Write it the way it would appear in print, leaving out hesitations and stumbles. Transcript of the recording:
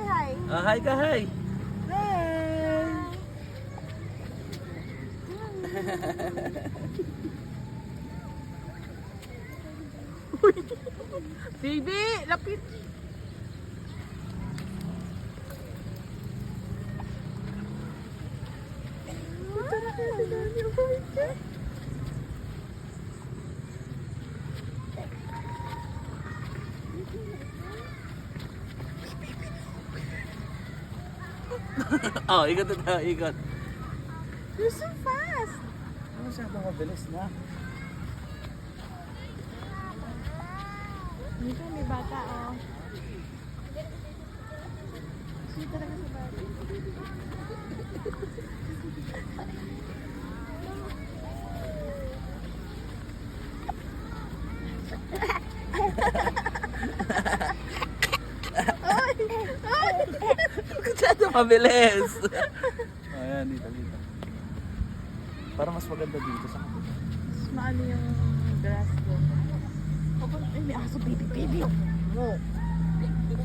hi. Hi ka, hi. Baby, lapit. Ito na kayo si Dani. Oh my God. Oh, ikot na tayo, ikot. You're so fast. Masyadong mabilis na. Dito may bata, oh. Sweet talaga sa bata. Masyadong mabilis. Ayan, dito. Para mas maganda dito sa kapit. Mas maano yung grass ko. Ay, may aso, baby. Oh.